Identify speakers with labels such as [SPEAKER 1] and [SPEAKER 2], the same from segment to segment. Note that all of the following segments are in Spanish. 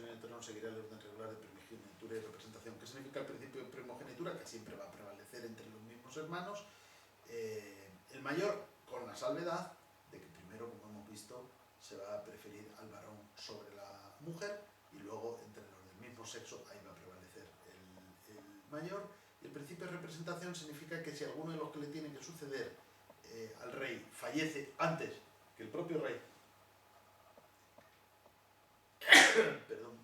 [SPEAKER 1] sucesión en el trono seguirá el orden regular de primogenitura y representación. ¿Qué significa el principio de primogenitura? Que siempre va a prevalecer entre los mismos hermanos. El mayor, con la salvedad de que primero, como hemos visto, se va a preferir al varón sobre la mujer, y luego entre los del mismo sexo ahí va a prevalecer el mayor. Y el principio de representación significa que si alguno de los que le tiene que suceder al rey fallece antes que el propio rey, perdón,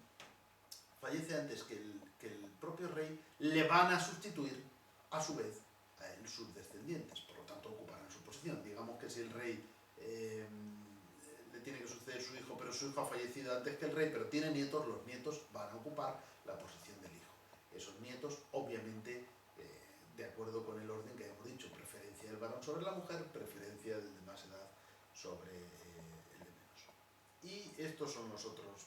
[SPEAKER 1] fallece antes que el propio rey, le van a sustituir a su vez a él sus descendientes, por lo tanto ocuparán su posición. Digamos que si el rey le tiene que suceder su hijo, pero su hijo ha fallecido antes que el rey, pero tiene nietos, los nietos van a ocupar la posición del hijo. Esos nietos, obviamente, de acuerdo con el orden que hemos dicho, preferencia del varón sobre la mujer, preferencia del de más edad sobre el de menos. Y estos son los otros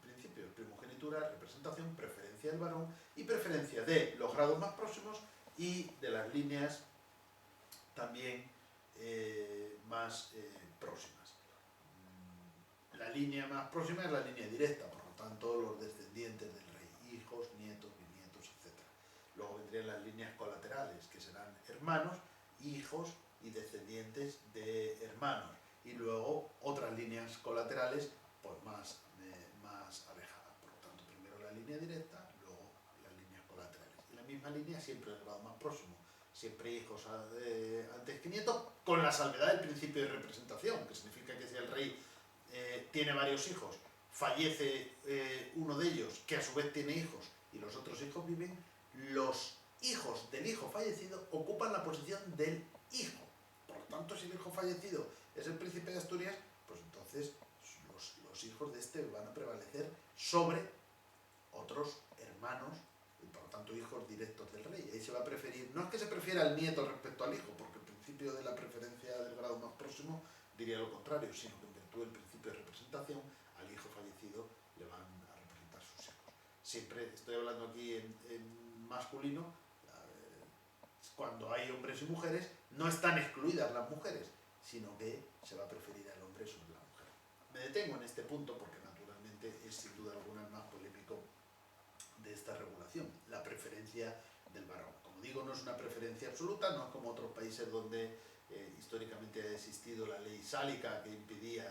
[SPEAKER 1] principios: primogenitura, representación, preferencia del varón y preferencia de los grados más próximos y de las líneas también más próximas. La línea más próxima es la línea directa, por lo tanto los descendientes del rey, hijos, nietos, bisnietos, etc. Luego vendrían las líneas colaterales, que serán hermanos, hijos y descendientes de hermanos. Y luego otras líneas colaterales pues más alejadas. Por lo tanto, primero la línea directa, luego las líneas colaterales. Y la misma línea siempre el grado más próximo. Siempre hijos antes que nietos, con la salvedad del principio de representación, que significa que si el rey tiene varios hijos, fallece uno de ellos, que a su vez tiene hijos, y los otros hijos viven, los hijos del hijo fallecido ocupan la posición del hijo. Por lo tanto, si el hijo fallecido es el príncipe de Asturias, pues entonces los hijos de este van a prevalecer sobre otros hermanos y por lo tanto hijos directos del rey. Ahí se va a preferir, no es que se prefiera al nieto respecto al hijo, porque el principio de la preferencia del grado más próximo diría lo contrario, sino que en virtud del principio de representación, al hijo fallecido le van a representar sus hijos. Siempre estoy hablando aquí en masculino. Cuando hay hombres y mujeres, no están excluidas las mujeres, sino que se va a preferir al hombre sobre la mujer. Me detengo en este punto porque naturalmente es sin duda alguna el más polémico de esta regulación, la preferencia del varón. Como digo, no es una preferencia absoluta, no es como otros países donde históricamente ha existido la ley sálica que impedía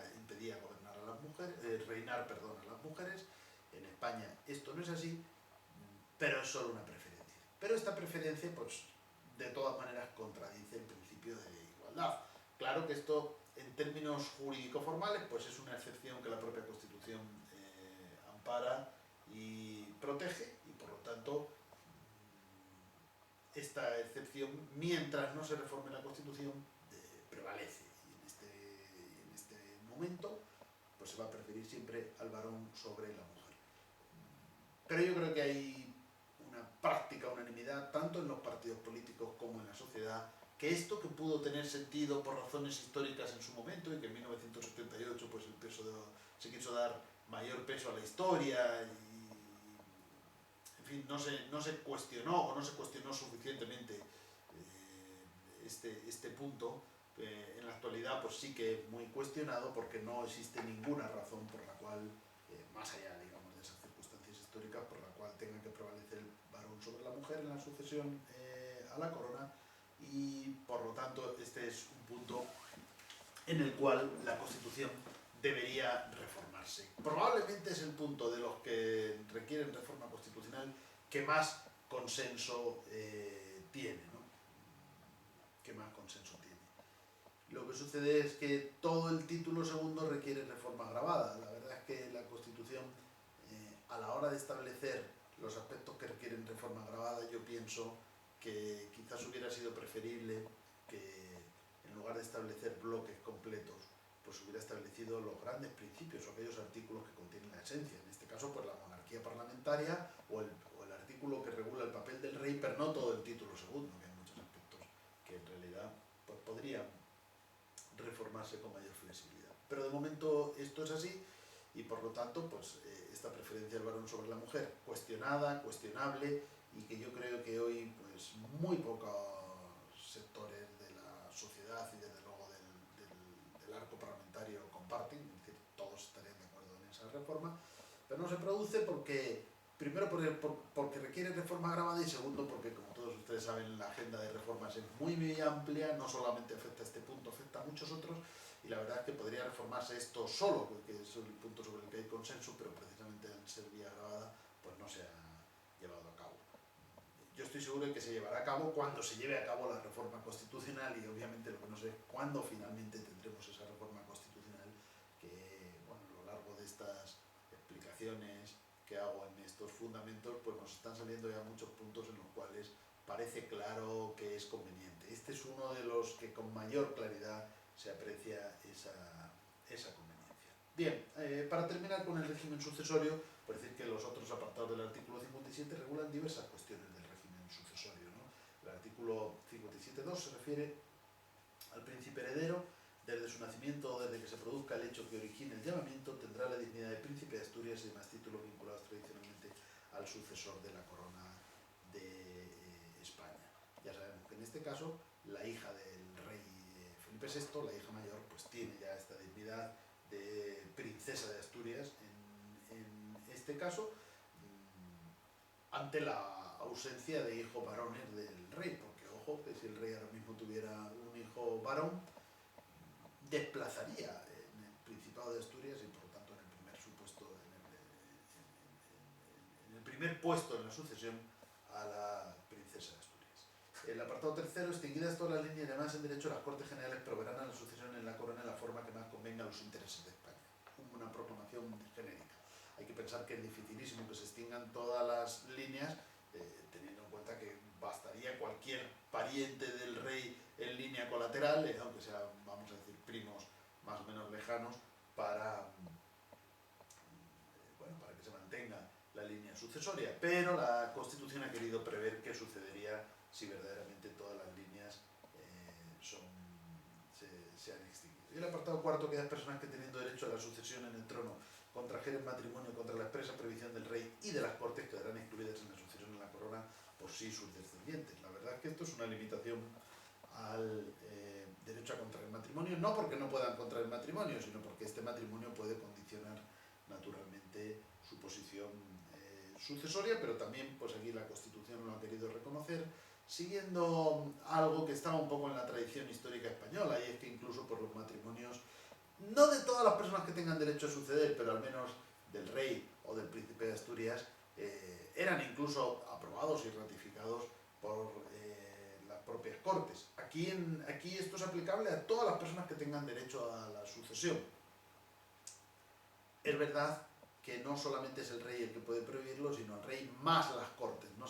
[SPEAKER 1] gobernar a las mujeres, reinar a las mujeres. En España esto no es así, pero es solo una preferencia. Pero esta preferencia, pues, de todas maneras contradice el principio de igualdad. Claro que esto, en términos jurídico-formales, pues es una excepción que la propia Constitución ampara y protege, y por lo tanto esta excepción, mientras no se reforme la Constitución, prevalece. Y en este momento pues se va a preferir siempre al varón sobre la mujer. Pero yo creo que hay una práctica unanimidad, tanto en los partidos políticos como en la sociedad, que esto, que pudo tener sentido por razones históricas en su momento, y que en 1978 pues se quiso dar mayor peso a la historia, y en fin, no se cuestionó o no se cuestionó suficientemente este punto. En la actualidad pues sí que es muy cuestionado, porque no existe ninguna razón por la cual, más allá, digamos, de esas circunstancias históricas, por la cual tenga que prevalecer el varón sobre la mujer en la sucesión a la corona, y por lo tanto este es un punto en el cual la Constitución debería reformarse. Probablemente es el punto de los que requieren reforma constitucional que más consenso tiene, ¿no? Que más consenso tiene. Lo que sucede es que todo el título segundo requiere reforma agravada. La verdad es que la Constitución, a la hora de establecer los aspectos que requieren reforma agravada, yo pienso que quizás hubiera sido preferible que, en lugar de establecer bloques completos, pues hubiera establecido los grandes principios o aquellos artículos que contienen la esencia. En este caso, pues la monarquía parlamentaria o el artículo que regula el papel del rey, pero no todo el título segundo, que hay muchos aspectos que en realidad pues podrían reformarse con mayor flexibilidad. Pero de momento esto es así, y por lo tanto pues esta preferencia del varón sobre la mujer, cuestionada, cuestionable, y que yo creo que hoy pues muy pocos sectores de la sociedad y desde luego del arco parlamentario comparten, es decir, todos estarían de acuerdo en esa reforma, Pero no se produce porque, primero porque requiere reforma agravada y segundo porque, como todos ustedes saben, la agenda de reformas es muy, muy amplia, no solamente afecta a este punto, afecta a muchos otros, y la verdad es que podría reformarse esto solo, porque es el punto sobre el que hay consenso, pero precisamente al ser vía agravada, pues no se ha llevado a cabo. Yo estoy seguro de que se llevará a cabo cuando se lleve a cabo la reforma constitucional, y obviamente lo que no sé es cuándo finalmente tendremos esa reforma constitucional que, bueno, a lo largo de estas explicaciones que hago en estos fundamentos, pues nos están saliendo ya muchos puntos en los cuales parece claro que es conveniente. Este es uno de los que con mayor claridad se aprecia esa conveniencia. Bien, para terminar con el régimen sucesorio, por decir que los otros apartados del artículo 57 regulan diversas cuestiones del régimen sucesorio, ¿no? El artículo 57.2 se refiere al príncipe heredero. Desde su nacimiento o desde que se produzca el hecho que origine el llamamiento, tendrá la dignidad de príncipe de Asturias y demás títulos vinculados tradicionalmente al sucesor de la corona de España. Ya sabemos que en este caso la hija del rey Felipe VI, la hija mayor, pues tiene ya esta dignidad de princesa de Asturias en este caso, ante la ausencia de hijos varones del rey, porque ojo que si el rey ahora mismo tuviera un hijo varón, desplazaría en el Principado de Asturias y por lo tanto en el primer supuesto, en el primer puesto en la sucesión a la princesa de Asturias. El apartado tercero, extinguidas todas las líneas y además en derecho las Cortes Generales proveerán a la sucesión en la corona en la forma que más convenga a los intereses de España. Una proclamación genérica. Hay que pensar que es dificilísimo que se extingan todas las líneas, teniendo en cuenta que bastaría cualquier pariente del rey en línea colateral, aunque sean, vamos a decir, primos más o menos lejanos, para, bueno, para que se mantenga la línea sucesoria. Pero la Constitución ha querido prever qué sucedería si verdaderamente todas las líneas se han extinguido. Y el apartado cuarto, que las personas que teniendo derecho a la sucesión en el trono contrajeren matrimonio contra la expresa previsión del rey y de las Cortes quedarán incluidas en la sucesión en la corona por sí sus descendientes. La verdad es que esto es una limitación al derecho a contraer matrimonio, no porque no puedan contraer matrimonio, sino porque este matrimonio puede condicionar naturalmente su posición sucesoria, pero también pues aquí la Constitución lo ha querido reconocer, siguiendo algo que estaba un poco en la tradición histórica española, y es que incluso por los matrimonios, no de todas las personas que tengan derecho a suceder, pero al menos del rey o del príncipe de Asturias, eran incluso aprobados y ratificados por las propias Cortes. Aquí esto es aplicable a todas las personas que tengan derecho a la sucesión. Es verdad que no solamente es el rey el que puede prohibirlo, sino el rey más las Cortes. No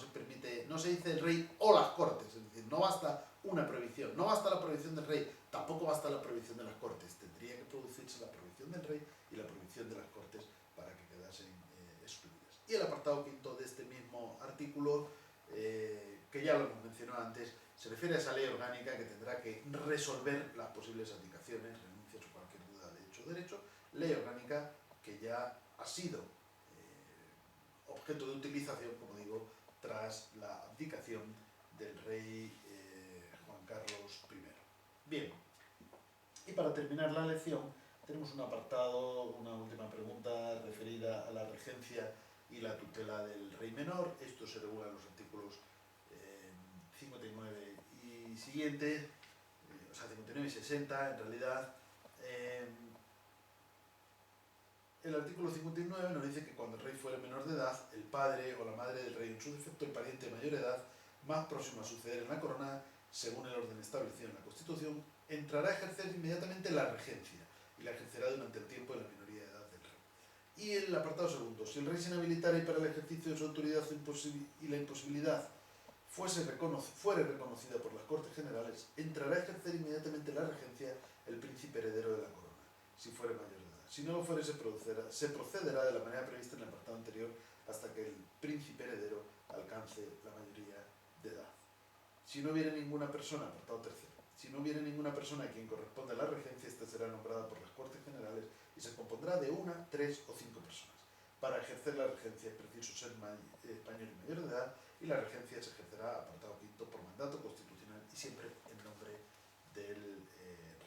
[SPEAKER 1] se dice el rey o las Cortes, es decir, no basta una prohibición, no basta la prohibición del rey, tampoco basta la prohibición de las Cortes. Tendría que producirse la prohibición del rey y la prohibición de las Cortes para que quedasen excluidas. Y el apartado quinto de este mismo artículo, que ya lo hemos mencionado antes, se refiere a esa ley orgánica que tendrá que resolver las posibles abdicaciones, renuncias o cualquier duda de hecho o derecho, ley orgánica que ya ha sido objeto de utilización, como digo, tras la abdicación del rey Juan Carlos I. Bien, y para terminar la lección tenemos un apartado, una última pregunta referida a la regencia y la tutela del rey menor. Esto se regula en los artículos 59 y siguientes, o sea, 59 y 60 en realidad. El artículo 59 nos dice que cuando el rey fuere menor de edad, el padre o la madre del rey, en su defecto el pariente de mayor edad, más próximo a suceder en la corona, según el orden establecido en la Constitución, entrará a ejercer inmediatamente la regencia y la ejercerá durante el tiempo de la minoría de edad del rey. Y el apartado segundo, si el rey se inhabilitara y para el ejercicio de su autoridad y la imposibilidad fuere reconocida por las Cortes Generales, entrará a ejercer inmediatamente la regencia el príncipe heredero de la corona, si fuere mayor de edad. Si no lo fuere, se procederá de la manera prevista en el apartado anterior hasta que el príncipe heredero alcance la mayoría de edad. Si no hubiere ninguna persona, apartado tercero, si no hubiere ninguna persona a quien corresponde la regencia, esta será nombrada por las Cortes Generales y se compondrá de 1, 3 o 5 personas. Para ejercer la regencia es preciso ser español y mayor de edad, y la regencia se ejercerá, apartado quinto, por mandato constitucional y siempre en nombre del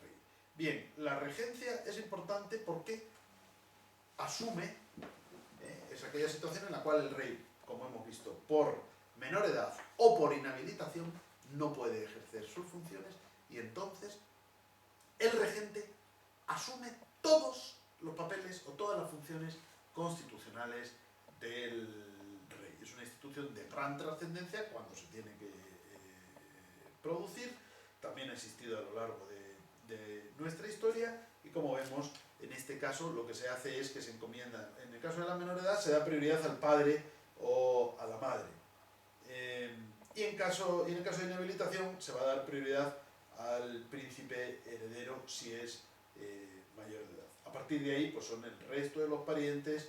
[SPEAKER 1] rey. Bien, la regencia es importante porque asume Es aquella situación en la cual el rey, como hemos visto, por menor edad o por inhabilitación, no puede ejercer sus funciones y entonces el regente asume todos los papeles o todas las funciones constitucionales del rey. Es una institución de gran trascendencia cuando se tiene que producir. También ha existido a lo largo de nuestra historia y como vemos, en este caso lo que se hace es que se encomienda, en el caso de la menor edad se da prioridad al padre o a la madre. Y en el caso de inhabilitación se va a dar prioridad al príncipe heredero si es mayor de edad. A partir de ahí pues son el resto de los parientes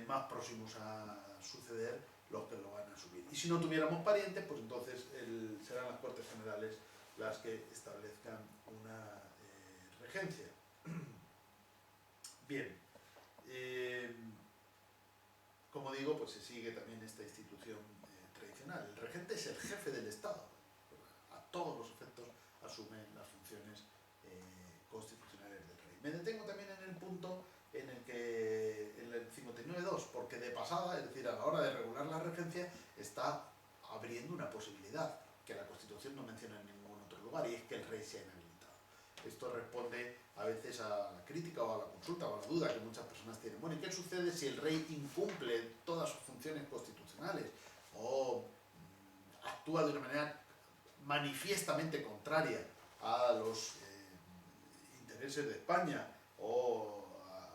[SPEAKER 1] más próximos a suceder los que lo van a asumir. Y si no tuviéramos parientes, pues entonces serán las Cortes Generales las que establezcan una regencia. Bien, como digo, pues se sigue también esta institución tradicional. El regente es el jefe del Estado. A todos los efectos asume las funciones constitucionales del rey. Me detengo también en el punto en el 59.2, porque de pasada, es decir, a la hora de regular la regencia, está abriendo una posibilidad que la Constitución no menciona en ningún otro lugar, y es que el rey sea inhabilitado. Esto responde a veces a la crítica o a la consulta o a la duda que muchas personas tienen. Bueno, ¿y qué sucede si el rey incumple todas sus funciones constitucionales o actúa de una manera manifiestamente contraria a los intereses de España o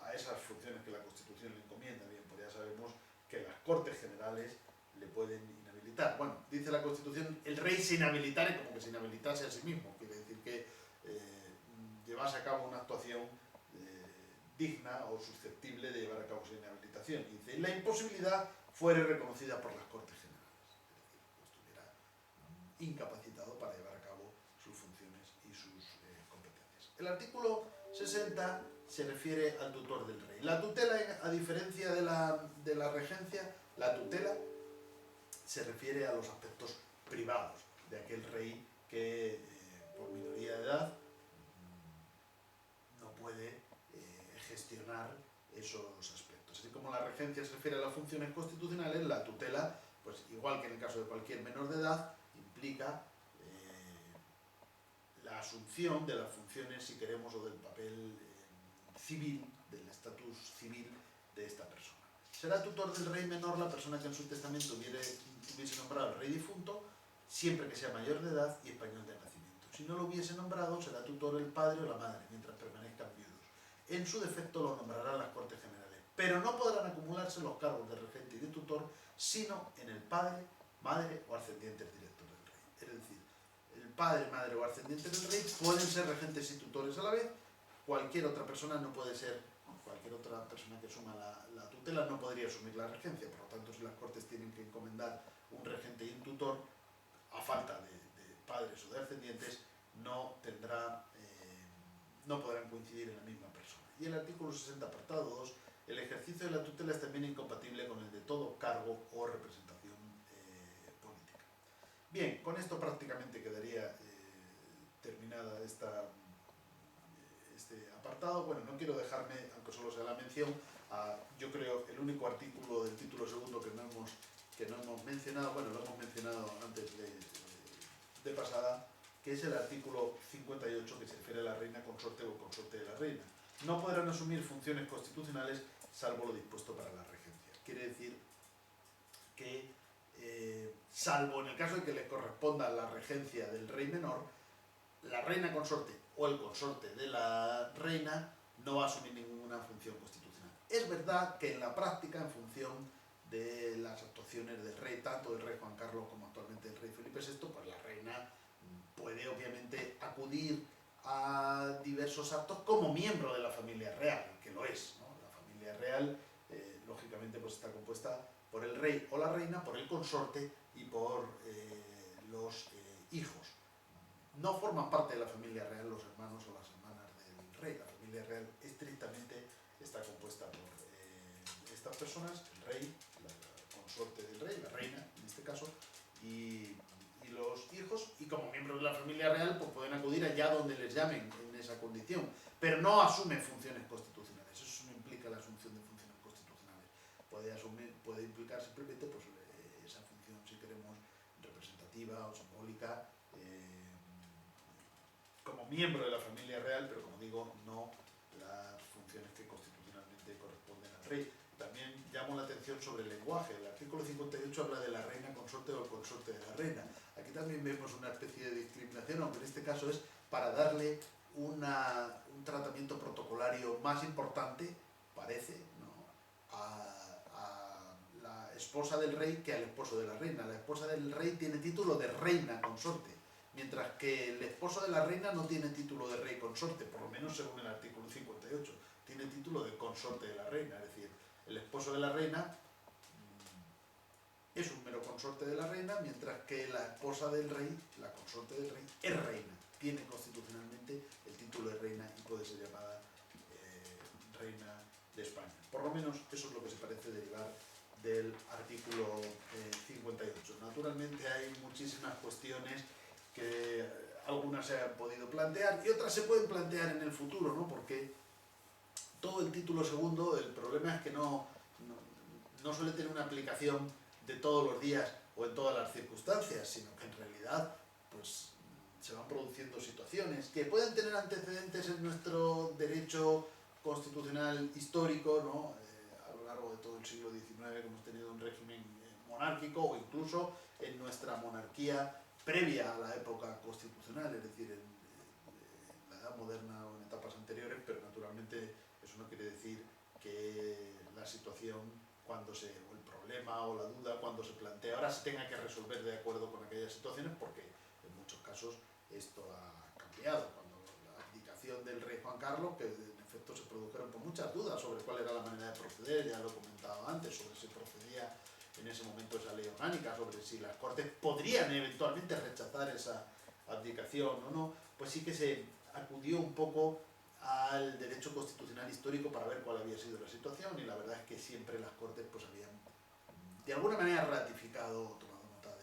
[SPEAKER 1] a esas funciones que la Constitución le encomienda? Bien, pues ya sabemos que las Cortes Generales le pueden inhabilitar. Bueno, dice la Constitución, el rey se inhabilitare, como que se inhabilitase a sí mismo. Quiere decir que llevase a cabo una actuación digna o susceptible de llevar a cabo esa inhabilitación. Y dice, la imposibilidad fuere reconocida por las Cortes Generales. Es decir, estuviera incapacitado para llevar a cabo sus funciones y sus competencias. El artículo 60 se refiere al tutor del rey. La tutela, a diferencia de la regencia, la tutela se refiere a los aspectos privados de aquel rey que por minoría de edad no puede gestionar esos aspectos. Así como la regencia se refiere a las funciones constitucionales, la tutela, pues igual que en el caso de cualquier menor de edad, implica la asunción de las funciones, si queremos, o del papel civil, del estatus civil de esta persona. Será tutor del rey menor la persona que en su testamento hubiese nombrado al rey difunto, siempre que sea mayor de edad y español de nacimiento. Si no lo hubiese nombrado, será tutor el padre o la madre, mientras permanezcan viudos. En su defecto lo nombrarán las Cortes Generales, pero no podrán acumularse los cargos de regente y de tutor, sino en el padre, madre o ascendientes directos del rey. Es decir, el padre, madre o ascendientes del rey pueden ser regentes y tutores a la vez. Cualquier otra persona no puede ser, cualquier otra persona que asuma la tutela no podría asumir la regencia. Por lo tanto, si las Cortes tienen que encomendar un regente y un tutor, a falta de padres o de ascendientes, no podrán coincidir en la misma persona. Y el artículo 60, apartado 2, el ejercicio de la tutela es también incompatible con el de todo cargo o representación política. Bien, con esto prácticamente quedaría terminada este apartado. Bueno, no quiero dejarme, aunque solo sea la mención, yo creo el único artículo del título segundo que no hemos mencionado, bueno, lo hemos mencionado antes de pasada, que es el artículo 58, que se refiere a la reina consorte o consorte de la reina. No podrán asumir funciones constitucionales salvo lo dispuesto para la regencia. Quiere decir que, salvo en el caso de que le corresponda la regencia del rey menor, la reina consorte o el consorte de la reina no va a asumir ninguna función constitucional. Es verdad que en la práctica, en función de las actuaciones del rey, tanto del rey Juan Carlos como actualmente del rey Felipe VI, pues la reina puede obviamente acudir a diversos actos como miembro de la familia real, que lo es, ¿no? La familia real, lógicamente, pues está compuesta por el rey o la reina, por el consorte y por los hijos. No forman parte de la familia real los hermanos o las hermanas del rey. La familia real estrictamente está compuesta por estas personas, el rey, la consorte del rey, la reina en este caso, y los hijos, y como miembros de la familia real pues pueden acudir allá donde les llamen en esa condición, pero no asumen funciones constitucionales. Eso no implica la asunción de funciones constitucionales. Puede puede implicar simplemente pues, esa función, si queremos, representativa o simbólica, como miembro de la familia real, pero como digo, no las funciones que constitucionalmente corresponden al rey. También llamo la atención sobre el lenguaje. El artículo 58 habla de la reina consorte o el consorte de la reina. Aquí también vemos una especie de discriminación, aunque en este caso es para darle un tratamiento protocolario más importante, parece, ¿no?, a la esposa del rey que al esposo de la reina. La esposa del rey tiene título de reina consorte, mientras que el esposo de la reina no tiene título de rey consorte, por lo menos según el artículo 58, tiene título de consorte de la reina, es decir, el esposo de la reina es un mero consorte de la reina, mientras que la esposa del rey, la consorte del rey, es reina, tiene constitucionalmente el título de reina y puede ser llamada reina de España. Por lo menos eso es lo que se parece derivar del artículo 58. Naturalmente hay muchísimas cuestiones que algunas se han podido plantear y otras se pueden plantear en el futuro, ¿no? Porque todo el título segundo, el problema es que no suele tener una aplicación de todos los días o en todas las circunstancias, sino que en realidad pues, se van produciendo situaciones que pueden tener antecedentes en nuestro derecho constitucional histórico, ¿no? A lo largo de todo el siglo XIX, que hemos tenido un régimen monárquico, o incluso en nuestra monarquía previa a la época constitucional, es decir, en la edad moderna o en etapas anteriores, pero naturalmente eso no quiere decir que la situación o el problema o la duda cuando se plantea ahora se tenga que resolver de acuerdo con aquellas situaciones, porque en muchos casos esto ha cambiado. Cuando la abdicación del rey Juan Carlos, que en efecto se produjeron por muchas dudas sobre cuál era la manera de proceder, ya lo he comentado antes, sobre si procedía en ese momento esa ley orgánica, sobre si las Cortes podrían eventualmente rechazar esa abdicación o no, pues sí que se acudió un poco al derecho constitucional histórico para ver cuál había sido la situación, y la verdad es que siempre las Cortes pues habían de alguna manera ratificado o tomado nota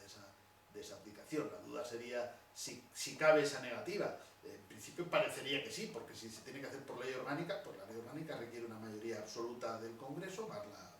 [SPEAKER 1] de esa abdicación. La duda sería si cabe esa negativa. En principio parecería que sí, porque si se tiene que hacer por ley orgánica, pues la ley orgánica requiere una mayoría absoluta del Congreso más la